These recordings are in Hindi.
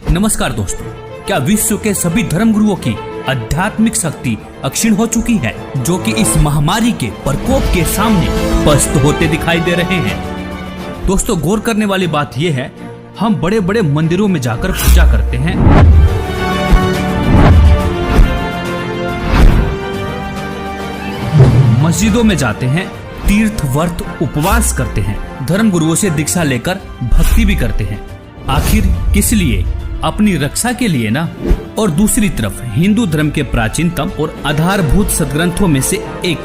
नमस्कार दोस्तों, क्या विश्व के सभी धर्मगुरुओं की आध्यात्मिक शक्ति अक्षीण हो चुकी है, जो कि इस महामारी के प्रकोप के सामने पस्त होते दिखाई दे रहे हैं। दोस्तों, गौर करने वाली बात यह है, हम बड़े बड़े मंदिरों में जाकर पूजा करते हैं, मस्जिदों में जाते हैं, तीर्थ व्रत उपवास करते हैं, धर्मगुरुओं से दीक्षा लेकर भक्ति भी करते हैं। आखिर किस लिए? अपनी रक्षा के लिए ना। और दूसरी तरफ हिंदू धर्म के प्राचीनतम और आधारभूत सदग्रंथों में से एक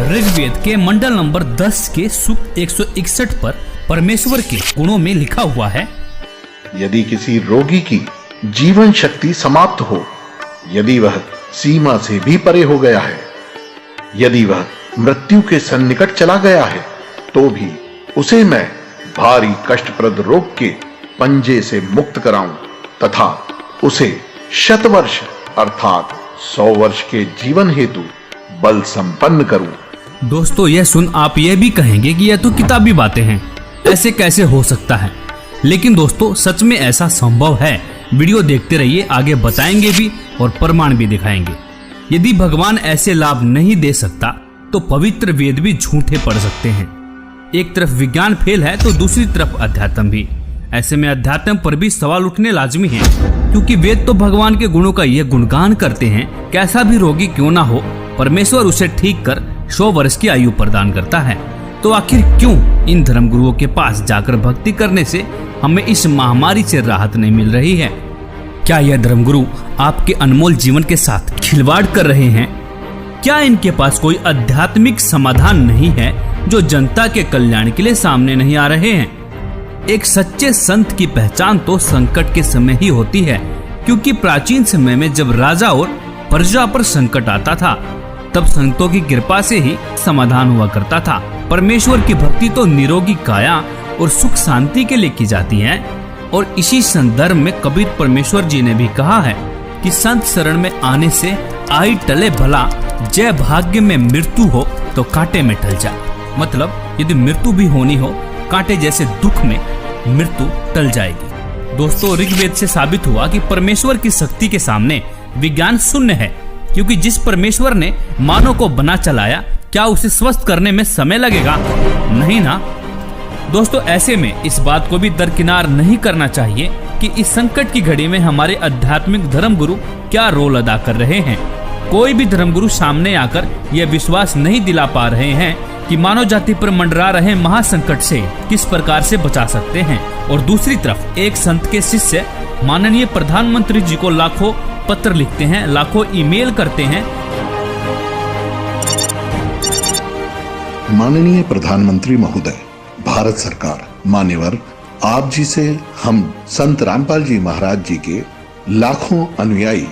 ऋग्वेद के मंडल नंबर 10 के सूक्त 161 पर परमेश्वर के गुणों में लिखा हुआ है, यदि किसी रोगी की जीवन शक्ति समाप्त हो, यदि वह सीमा से भी परे हो गया है, यदि वह मृत्यु के सन्निकट चला गया है, तो भी उसे मैं भारी कष्टप्रद रोग के पंजे से मुक्त कराऊं तथा उसे शतवर्ष अर्थात 100 वर्ष के जीवन हेतु बल संपन्न करूं। दोस्तों, यह सुन आप यह भी कहेंगे कि यह तो किताबी बातें हैं, ऐसे कैसे हो सकता है? लेकिन दोस्तों, सच में ऐसा संभव है। वीडियो देखते रहिए, आगे बताएंगे भी और प्रमाण भी दिखाएंगे। यदि भगवान ऐसे लाभ नहीं दे सकता तो पवित्र वेद भी झूठे पड़ सकते हैं। एक तरफ विज्ञान फेल है तो दूसरी तरफ अध्यात्म भी। ऐसे में अध्यात्म पर भी सवाल उठने लाजमी है, क्योंकि वेद तो भगवान के गुणों का यह गुणगान करते हैं, कैसा भी रोगी क्यों ना हो, परमेश्वर उसे ठीक कर 100 वर्ष की आयु प्रदान करता है। तो आखिर क्यों इन धर्मगुरुओं के पास जाकर भक्ति करने से हमें इस महामारी से राहत नहीं मिल रही है? क्या यह धर्मगुरु आपके अनमोल जीवन के साथ खिलवाड़ कर रहे हैं? क्या इनके पास कोई आध्यात्मिक समाधान नहीं है जो जनता के कल्याण के लिए सामने नहीं आ रहे हैं? एक सच्चे संत की पहचान तो संकट के समय ही होती है, क्योंकि प्राचीन समय में जब राजा और प्रजा पर संकट आता था, तब संतों की कृपा से ही समाधान हुआ करता था। परमेश्वर की भक्ति तो निरोगी काया और सुख शांति के लिए की जाती है। और इसी संदर्भ में कबीर परमेश्वर जी ने भी कहा है कि संत शरण में आने से आई टले भला, जय भाग्य में मृत्यु हो तो कांटे में टल जा। मतलब यदि मृत्यु भी होनी हो, कांटे जैसे दुख में मृत्यु टल जाएगी। दोस्तों, ऋग्वेद से साबित हुआ कि परमेश्वर की शक्ति के सामने विज्ञान शून्य है, क्योंकि जिस परमेश्वर ने मानव को बना चलाया, क्या उसे स्वस्थ करने में समय लगेगा? नहीं ना। दोस्तों, ऐसे में इस बात को भी दरकिनार नहीं करना चाहिए कि इस संकट की घड़ी में हमारे आध्यात्मिक धर्मगुरु क्या रोल अदा कर रहे हैं। कोई भी धर्मगुरु सामने आकर यह विश्वास नहीं दिला पा रहे हैं कि मानव जाति पर मंडरा रहे महासंकट से किस प्रकार से बचा सकते हैं। और दूसरी तरफ एक संत के शिष्य माननीय प्रधानमंत्री जी को लाखों पत्र लिखते हैं, लाखों ईमेल करते हैं। माननीय प्रधानमंत्री महोदय, भारत सरकार, मान्यवर, आप जी से हम संत रामपाल जी महाराज जी के लाखों अनुयायी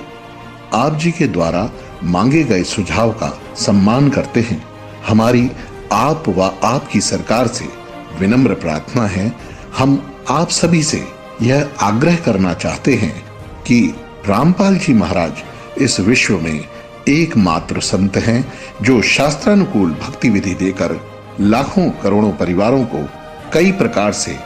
आप जी के द्वारा मांगे गए सुझाव का सम्मान करते हैं। हमारी आप व आपकी सरकार से विनम्र प्रार्थना है, हम आप सभी से यह आग्रह करना चाहते हैं कि रामपाल जी महाराज इस विश्व में एकमात्र संत हैं जो शास्त्रानुकूल भक्ति विधि देकर लाखों करोड़ों परिवारों को कई प्रकार से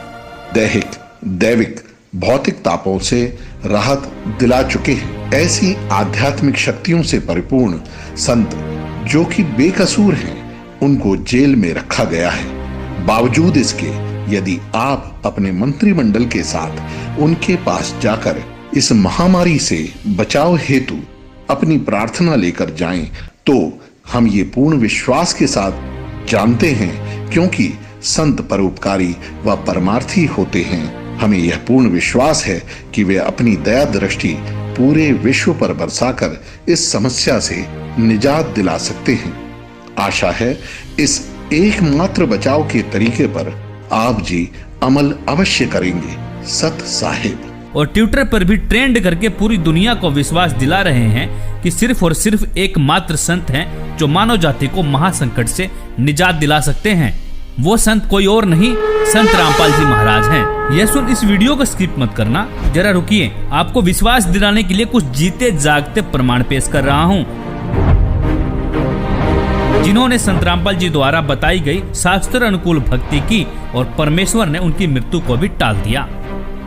दैहिक, दैविक, भौतिक तापों से राहत दिला चुके हैं। ऐसी आध्यात्मिक शक्तियों से परिपूर्ण संत जो कि बेकसूर हैं, उनको जेल में रखा गया है। बावजूद इसके यदि आप अपने मंत्रिमंडल के साथ उनके पास जाकर इस महामारी से बचाव हेतु अपनी प्रार्थना लेकर जाएं, तो हम ये पूर्ण विश्वास के साथ जानते हैं, क्योंकि संत परोपकारी व परमार्थी होते हैं, हमें यह पूर्ण विश्वास है कि वे अपनी दया दृष्टि पूरे विश्व पर बरसाकर इस समस्या से निजात दिला सकते हैं। आशा है इस एकमात्र बचाव के तरीके पर आप जी अमल अवश्य करेंगे। सत साहिब। और ट्विटर पर भी ट्रेंड करके पूरी दुनिया को विश्वास दिला रहे हैं कि सिर्फ और सिर्फ एकमात्र संत हैं जो मानव जाति को महासंकट से निजात दिला सकते हैं। वो संत कोई और नहीं, संत रामपाल जी महाराज हैं। यह सुन इस वीडियो को स्किप मत करना, जरा रुकिए, आपको विश्वास दिलाने के लिए कुछ जीते जागते प्रमाण पेश कर रहा हूँ, जिन्होंने संत रामपाल जी द्वारा बताई गई शास्त्र अनुकूल भक्ति की और परमेश्वर ने उनकी मृत्यु को भी टाल दिया।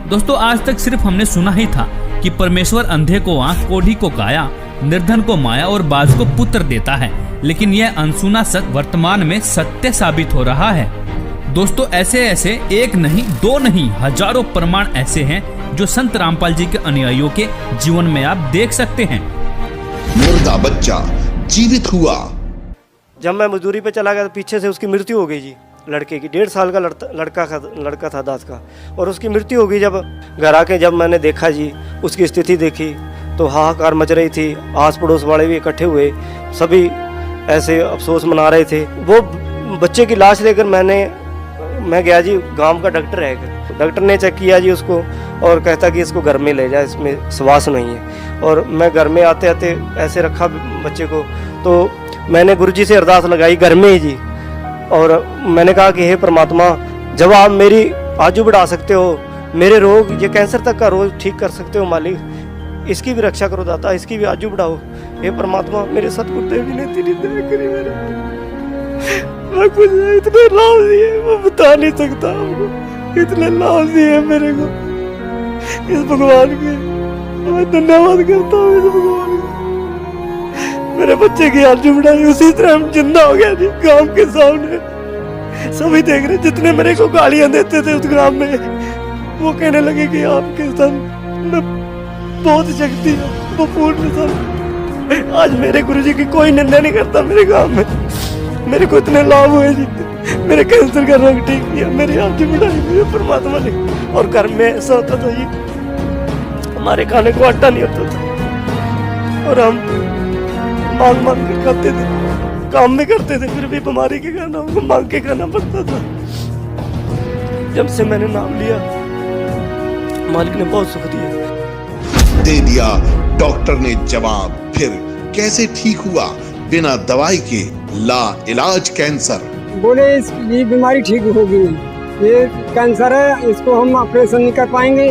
दोस्तों आज तक सिर्फ हमने सुना ही था कि परमेश्वर अंधे को आंख, कोढ़ी को काया, निर्धन को माया और बाज को पुत्र देता है, लेकिन यह अनसुना सत्य वर्तमान में सत्य साबित हो रहा है। दोस्तों ऐसे ऐसे एक नहीं, दो नहीं, हजारों प्रमाण ऐसे हैं जो संत रामपाल जी के अनुयायियों के जीवन में आप देख सकते हैं। मुर्दा बच्चा जीवित हुआ। जब मैं मजदूरी पे चला गया तो पीछे से उसकी मृत्यु हो गई जी, लड़के की। 1.5 साल का लड़का था दास का, और उसकी मृत्यु हो गई। जब घर आके जब मैंने देखा जी, उसकी स्थिति देखी तो हाहाकार मच रही थी। आस पड़ोस वाले भी इकट्ठे हुए, सभी ऐसे अफसोस मना रहे थे। वो बच्चे की लाश लेकर मैं गया जी, गांव का डॉक्टर है, डॉक्टर ने चेक किया जी उसको और कहता कि इसको घर में ले जाए, इसमें श्वास नहीं है। और मैं घर में आते आते ऐसे रखा बच्चे को, तो मैंने गुरुजी से अरदास लगाई घर में ही जी, और मैंने कहा कि हे परमात्मा, जब आप मेरी आजू बढ़ा सकते हो, मेरे रोग, ये कैंसर तक का रोग ठीक कर सकते हो मालिक, इसकी भी रक्षा करो दाता, इसकी भी आजू बढ़ाओ। हे परमात्मा, मेरे सतगुरुदेव जी ने तेरी दया करी मेरे, मैं कुछ इतने लाभ दिए मैं बता नहीं सकता आपको, इतने लाभ दिए मेरे को इस भगवान के, मैं धन्यवाद करता हूँ इस भगवान का। मेरे बच्चे की आजू बढ़ाई, उसी तरह हम जिंदा हो गया जी गांव के सामने, सभी देख रहे। जितने मेरे को गालियां देते थे उस ग्राम में, वो कहने लगे कि आपके संत में बहुत शक्ति है, वो पूर्ण संत। आज मेरे गुरुजी की कोई निंदा नहीं करता मेरे गांव में। मेरे को इतने लाभ हुए जी, मेरे कैंसर का रोग ठीक किया, मेरी आजू बढ़ाई मेरे परमात्मा ने। और घर में ऐसा होता था जी, हमारे खाने को आटा नहीं होता था और हम मांग मांग के खाते थे, काम भी करते थे, फिर भी बीमारी के कारण हमको मांग के खाना पड़ता था। जब से मैंने नाम लिया, मालिक ने बहुत सुख दिया। दे दिया डॉक्टर ने जवाब, फिर कैसे ठीक हुआ बिना दवाई के ला इलाज कैंसर? बोले ये बीमारी ठीक होगी, ये कैंसर है, इसको हम ऑपरेशन नहीं कर पाएंगे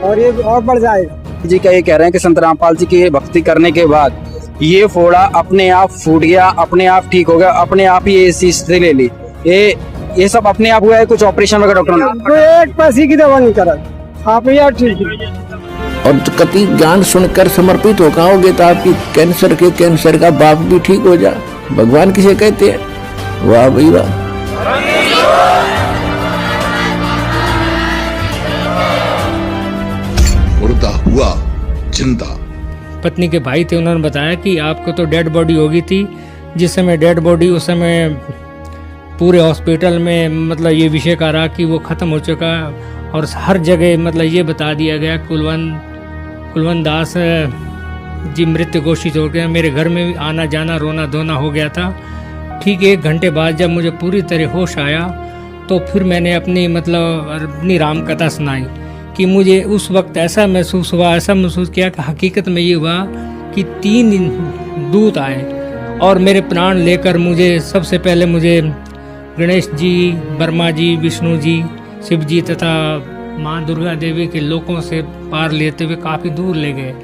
और ये और बढ़ जाएगा। जी क्या ये कह रहे हैं कि संत रामपाल जी की भक्ति करने के बाद ये फोड़ा अपने आप फूट गया, अपने आप ठीक हो गया, अपने आप ही इसी से ले ली, ये सब अपने आप हुआ है? कुछ ऑपरेशन वगैरह डॉक्टर ने? कोई एक पैसे की दवा नहीं करा, आप यार ठीक है। और कति ज्ञान सुनकर समर्पित हो जाओगे तो आपकी कैंसर का बाप भी ठीक हो जा। भगवान किसे कहते हैं? वाह भाई वाह। मुर्दा हुआ जिंदा। पत्नी के भाई थे, उन्होंने बताया कि आपको तो डेड बॉडी हो गई थी। जिस समय डेड बॉडी, उस समय पूरे हॉस्पिटल में मतलब ये विषय का रहा कि वो ख़त्म हो चुका, और हर जगह मतलब ये बता दिया गया कुलवंत दास जी मृत्यु घोषित हो गया। मेरे घर में भी आना जाना, रोना धोना हो गया था। ठीक 1 घंटे बाद जब मुझे पूरी तरह होश आया, तो फिर मैंने अपनी राम कथा सुनाई कि मुझे उस वक्त ऐसा महसूस किया कि हकीकत में ये हुआ कि 3 दूत आए और मेरे प्राण लेकर सबसे पहले मुझे गणेश जी, ब्रह्मा जी, विष्णु जी, शिव जी तथा माँ दुर्गा देवी के लोकों से पार लेते हुए काफ़ी दूर ले गए।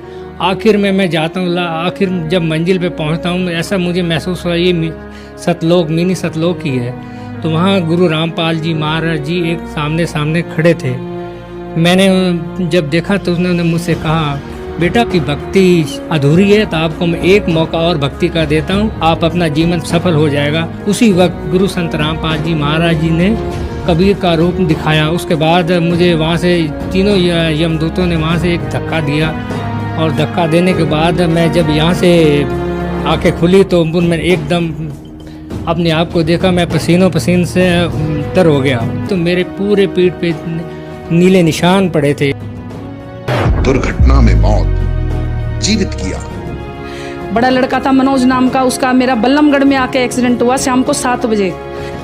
आखिर में मैं जाता हूँ, आखिर जब मंजिल पे पहुँचता हूँ, ऐसा मुझे महसूस हुआ ये सतलोक, मिनी सतलोक ही है। तो वहाँ गुरु रामपाल जी महाराज जी एक सामने खड़े थे। मैंने जब देखा तो उन्होंने मुझसे कहा, बेटा की भक्ति अधूरी है, तो आपको मैं एक मौका और भक्ति का देता हूँ, आप अपना जीवन सफल हो जाएगा। उसी वक्त गुरु संत रामपाल जी महाराज जी ने कबीर का रूप दिखाया। उसके बाद मुझे वहाँ से तीनों यमदूतों ने वहाँ से एक धक्का दिया, और धक्का देने के बाद मैं जब यहाँ से आंखें खुली तो मैंने एकदम अपने आप को देखा, मैं पसीन से तर हो गया। तो मेरे पूरे पीठ पे नीले निशान पड़े थे। दुर्घटना में मौत, जीवित किया। बड़ा लड़का था मनोज नाम का, उसका मेरा बल्लमगढ़ में आके एक्सीडेंट हुआ शाम को 7 बजे।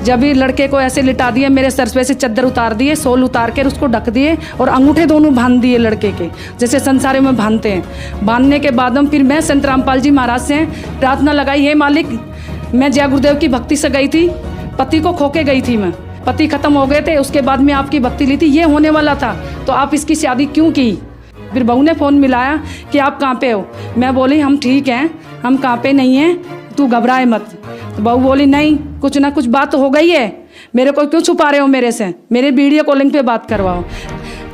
जब भी लड़के को ऐसे लिटा दिए, मेरे सर पे से चादर उतार दिए, सोल उतार कर उसको ढक दिए और अंगूठे दोनों बांध दिए लड़के के, जैसे संसारे में बांधते हैं। बांधने के बाद हम फिर मैं संत रामपाल जी महाराज से प्रार्थना लगाई, हे मालिक, मैं जय गुरुदेव की भक्ति से गई थी, पति को खो के गई थी, मैं पति खत्म हो गए थे, उसके बाद में आपकी भक्ति ली थी, ये होने वाला था, तो आप इसकी शादी क्यों की? फिर बहू ने फ़ोन मिलाया कि आप कहाँ पे हो? मैं बोली हम ठीक हैं, हम कहाँ पे नहीं हैं, तू घबराए मत। तो बहू बोली नहीं, कुछ ना कुछ बात हो गई है, मेरे को क्यों छुपा रहे हो मेरे से, मेरे वीडियो कॉलिंग पे बात करवाओ।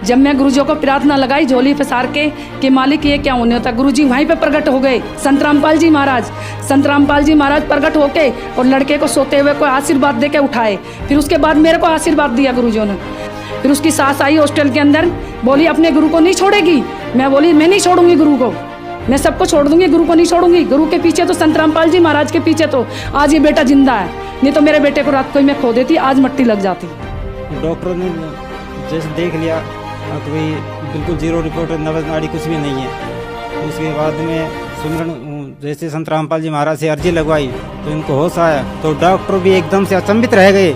जब मैं गुरुजी को प्रार्थना लगाई झोली पसार के कि मालिक ये क्या होने होता, गुरुजी वहीं पे प्रकट हो गए। संत रामपाल जी महाराज प्रकट होके और लड़के को सोते हुए को आशीर्वाद दे के उठाए। फिर उसके बाद मेरे को आशीर्वाद दिया गुरुजी ने। फिर उसकी सास आई हॉस्टल के अंदर, बोली अपने गुरु को नहीं छोड़ेगी। मैं बोली मैं नहीं छोड़ूंगी गुरु को, मैं सबको छोड़ दूंगी, गुरु को नहीं छोड़ूंगी। गुरु के पीछे तो संत रामपाल जी महाराज के पीछे तो आज ये बेटा जिंदा है, नहीं तो मेरे बेटे को रात को ही मैं खो देती, आज मट्टी लग जाती। डॉक्टरों ने जैसे देख लिया तो भाई बिल्कुल जीरो रिपोर्ट, नब्ज नाड़ी कुछ भी नहीं है। उसके बाद में सुमरन जैसे संत रामपाल जी महाराज से अर्जी लगवाई तो इनको होश आया, तो डॉक्टर भी एकदम से अचंभित रह गए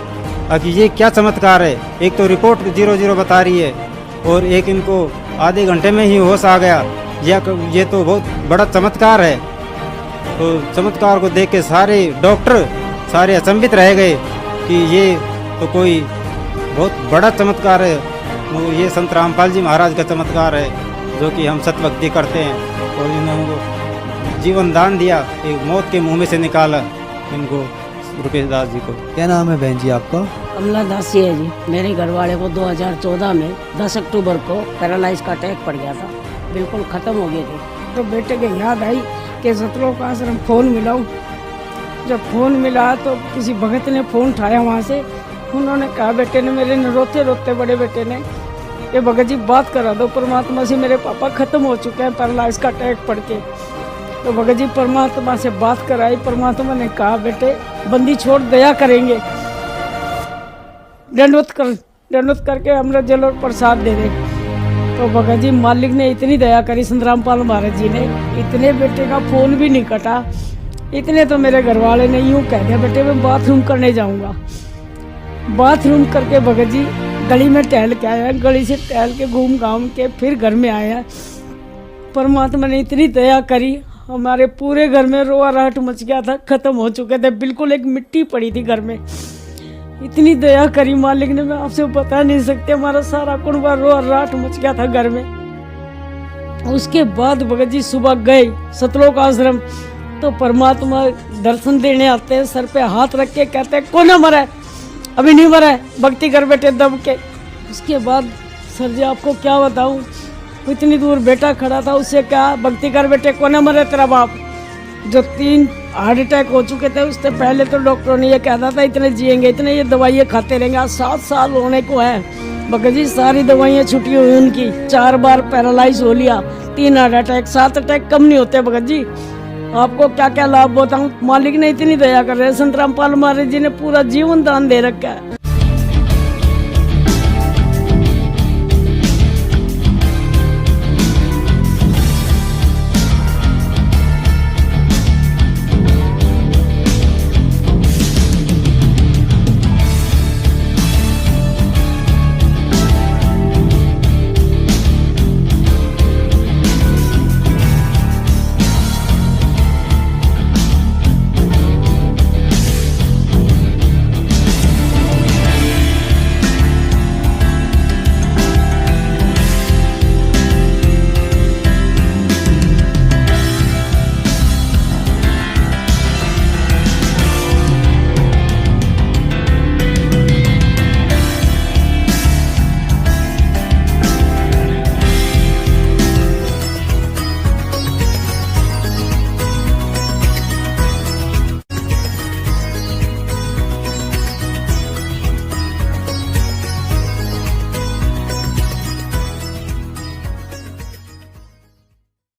कि ये क्या चमत्कार है। एक तो रिपोर्ट 0-0 बता रही है और एक इनको आधे घंटे में ही होश आ गया, ये तो बहुत बड़ा चमत्कार है। तो चमत्कार को देख के सारे डॉक्टर सारे अचंभित रह गए कि ये तो कोई बहुत बड़ा चमत्कार है। तो ये संत रामपाल जी महाराज का चमत्कार है जो कि हम सतभक्ति करते हैं। और इन्होंने जीवन दान दिया, एक मौत के मुंह में से निकाला इनको, रुपेश दास जी को। क्या नाम है बहन जी आपका? कमला दासी है जी। मेरे घर वाले को 2014 में 10 अक्टूबर को पैरालाइज का अटैक पड़ गया था, बिल्कुल ख़त्म हो गए थे। तो बेटे के याद आई कि सतलोक आश्रम फ़ोन मिलाऊं। जब फ़ोन मिला तो किसी भगत ने फ़ोन उठाया वहाँ से, उन्होंने कहा बेटे ने, मेरे ने रोते रोते बड़े बेटे ने, ये भगत जी बात करा दो परमात्मा से, मेरे पापा ख़त्म हो चुके हैं पैरालाइज का अटैक पड़ के। तो भगत जी परमात्मा से बात कराई, परमात्मा ने कहा बेटे बंदी छोड़ दया करेंगे, दंडवत करके अमृत जल और प्रसाद दे दे। तो भगत जी मालिक ने इतनी दया करी, संत रामपाल महाराज जी ने, इतने बेटे का फ़ोन भी नहीं कटा। इतने तो मेरे घर वाले ने यूँ कह दिया बेटे मैं बाथरूम करने जाऊँगा। बाथरूम करके भगत जी गली में टहल के आया, गली से टहल के घूम घाम के फिर घर में आया। परमात्मा ने इतनी दया करी, हमारे पूरे घर में रोआ राहट मच गया था, ख़त्म हो चुके थे, बिल्कुल एक मिट्टी पड़ी थी घर में। इतनी दया करी मालिक ने, मैं आपसे बता नहीं सकते, हमारा सारा कुनबा रोआ राहट मच गया था घर में। उसके बाद भगत जी सुबह गए सतलोक आश्रम, तो परमात्मा दर्शन देने आते हैं, सर पे हाथ रख के कहते हैं कौन मरा है, अभी नहीं मरा है, भक्ति कर बेटे दब के। उसके बाद सर जी आपको क्या बताऊं, इतनी दूर बेटा खड़ा था, उससे कहा भक्ति कर बेटे कौन मरे तेरा बाप। जो 3 हार्ट अटैक हो चुके थे उससे पहले तो डॉक्टरों ने ये कहता था इतने जिएंगे, इतने ये दवाइयाँ खाते रहेंगे। आज 7 साल होने को है भगत जी, सारी दवाइयाँ छुट्टी हुई उनकी, 4 बार पैरालाइज हो लिया, 3 हार्ट अटैक, 7 अटैक कम नहीं होते भगत जी। आपको क्या क्या लाभ बताऊं, मालिक ने इतनी दया कर रहे हैं, संत रामपाल महाराज जी ने पूरा जीवन दान दे रखा है।